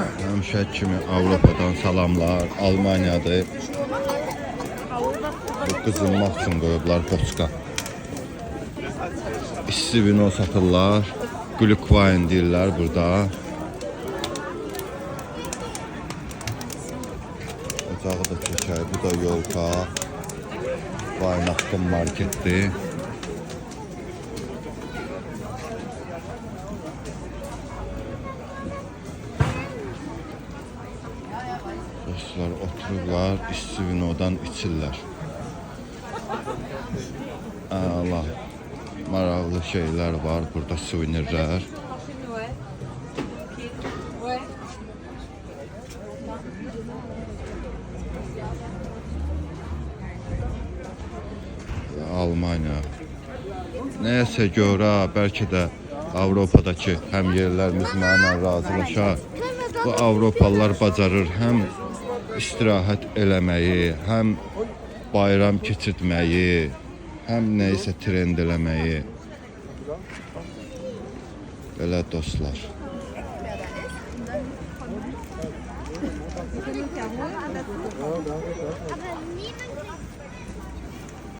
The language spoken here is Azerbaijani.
Həmişə kimi Avropadan salamlar. Almaniyadır. Bu qızılmaq üçün qoyublar poçka. İsti vino satırlar. Glühwein deyirlər burada. Ocağı da çəkək. Bu da yolka. Weihnachten marketdir. Dostlar otururlar, isti vinodan içirlər. Allah, maraqlı şeylər var burada, suvenirlər. Almanya. Nəyəsə görə, bəlkə də Avropadakı həm yerlərimiz mənlə razılaşar. Bu Avropalılar bacarır həm istirahət eləməyi, həm bayram keçirtməyi, həm nəysə trend eləməyi. Belə dostlar.